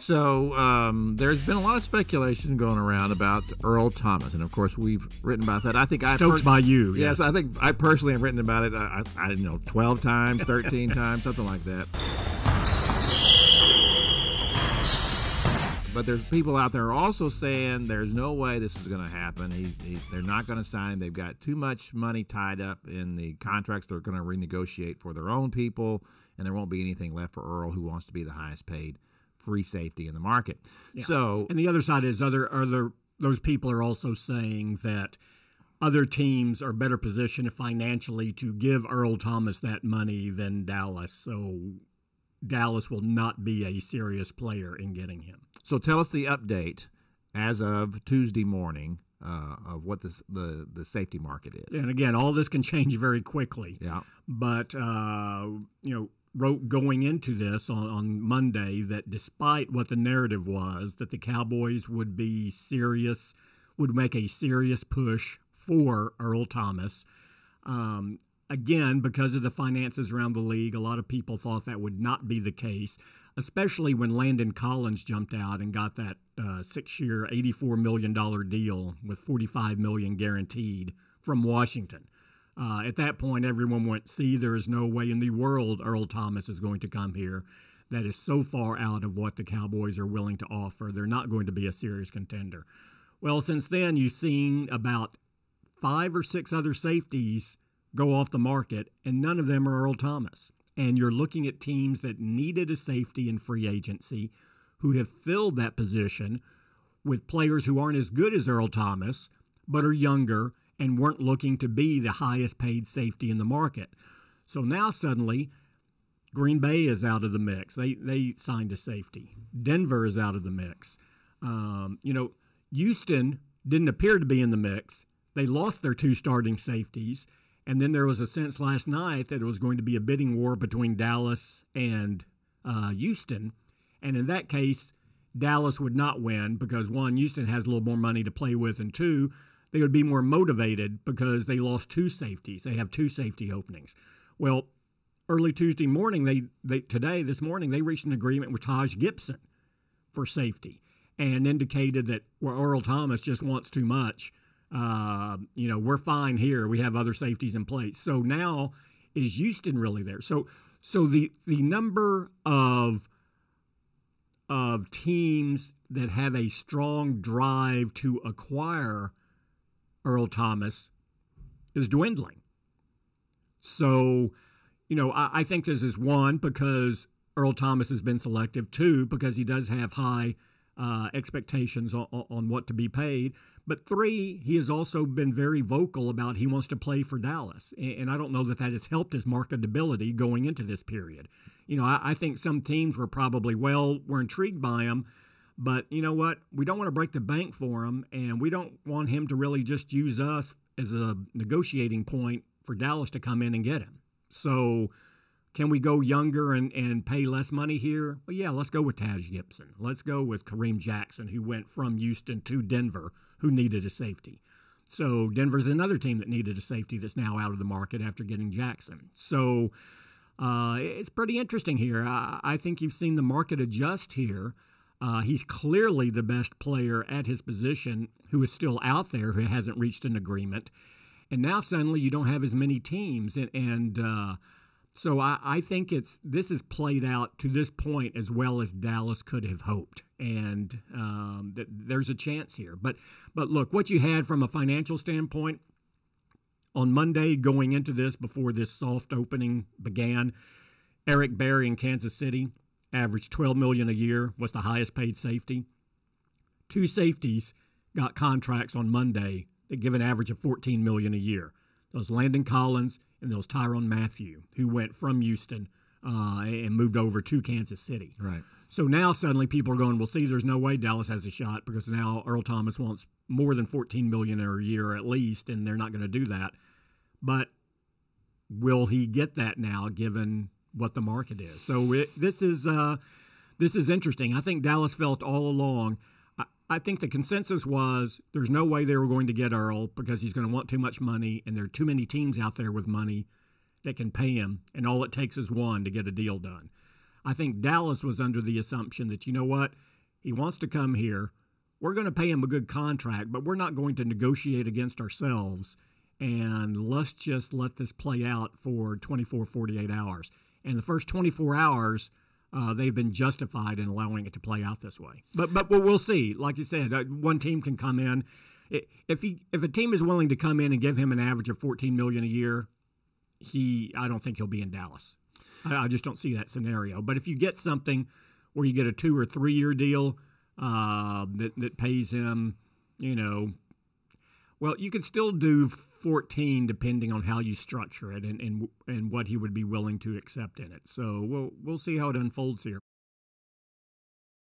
So there's been a lot of speculation going around about Earl Thomas, and of course we've written about that. I think stoked by you. Yes, I think I personally have written about it. I don't know, 12 times, 13 times, something like that. But there's people out there also saying there's no way this is going to happen. They're not going to sign him. They've got too much money tied up in the contracts they're going to renegotiate for their own people, and there won't be anything left for Earl, who wants to be the highest paid free safety in the market. Yeah. So, and the other side is those people are also saying that other teams are better positioned financially to give Earl Thomas that money than Dallas. So Dallas will not be a serious player in getting him. So tell us the update as of Tuesday morning of what the safety market is. And again, all this can change very quickly. Yeah. But wrote going into this on Monday that despite what the narrative was, that the Cowboys would be serious, would make a serious push for Earl Thomas. Again, because of the finances around the league, a lot of people thought that would not be the case, especially when Landon Collins jumped out and got that 6-year, $84 million deal with $45 million guaranteed from Washington. At that point, everyone went, see, there is no way in the world Earl Thomas is going to come here. That is so far out of what the Cowboys are willing to offer. They're not going to be a serious contender. Well, since then, you've seen about 5 or 6 other safeties go off the market, and none of them are Earl Thomas. And you're looking at teams that needed a safety in free agency who have filled that position with players who aren't as good as Earl Thomas, but are younger and weren't looking to be the highest paid safety in the market. So now suddenly, Green Bay is out of the mix. They signed a safety. Denver is out of the mix. Houston didn't appear to be in the mix. They lost their 2 starting safeties. And then there was a sense last night that it was going to be a bidding war between Dallas and Houston. And in that case, Dallas would not win because, 1, Houston has a little more money to play with, and 2, they would be more motivated because they lost 2 safeties. They have 2 safety openings. Well, early Tuesday morning, this morning, they reached an agreement with Taj Gibson for safety and indicated that Earl Thomas just wants too much. We're fine here. We have other safeties in place. So now, is Houston really there? So the number of teams that have a strong drive to acquire Earl Thomas is dwindling. So, I think this is 1, because Earl Thomas has been selective, 2, because he does have high expectations on what to be paid. But 3, he has also been very vocal about he wants to play for Dallas. And I don't know that has helped his marketability going into this period. I think some teams were probably, we're intrigued by him, but you know what? We don't want to break the bank for him, and we don't want him to really just use us as a negotiating point for Dallas to come in and get him. So can we go younger and pay less money here? Well, yeah, let's go with Taj Gibson. Let's go with Kareem Jackson, who went from Houston to Denver, who needed a safety. So Denver's another team that needed a safety that's now out of the market after getting Jackson. So it's pretty interesting here. I think you've seen the market adjust here. He's clearly the best player at his position who is still out there, who hasn't reached an agreement. And now suddenly you don't have as many teams. So I think this is played out to this point as well as Dallas could have hoped, and there's a chance here. But look, what you had from a financial standpoint on Monday going into this, before this soft opening began, Eric Berry in Kansas City averaged $12 million a year, was the highest paid safety. 2 safeties got contracts on Monday that give an average of $14 million a year. Those Landon Collins and those Tyrann Mathieu, who went from Houston and moved over to Kansas City. Right. So now suddenly people are going, well, see, there's no way Dallas has a shot because now Earl Thomas wants more than $14 million a year at least, and they're not going to do that. But will he get that now, given what the market is? So this is interesting. I think Dallas felt all along. I think the consensus was there's no way they were going to get Earl because he's going to want too much money, and there are too many teams out there with money that can pay him, and all it takes is one to get a deal done. I think Dallas was under the assumption that, you know what, he wants to come here. We're going to pay him a good contract, but we're not going to negotiate against ourselves, and let's just let this play out for 24, 48 hours. And the first 24 hours, they've been justified in allowing it to play out this way. But we'll see. Like you said, one team can come in. If a team is willing to come in and give him an average of $14 million a year, I don't think he'll be in Dallas. I just don't see that scenario. But if you get something where you get a 2 or 3 year deal that pays him, well, you could still do 14 depending on how you structure it and what he would be willing to accept in it. So we'll see how it unfolds here.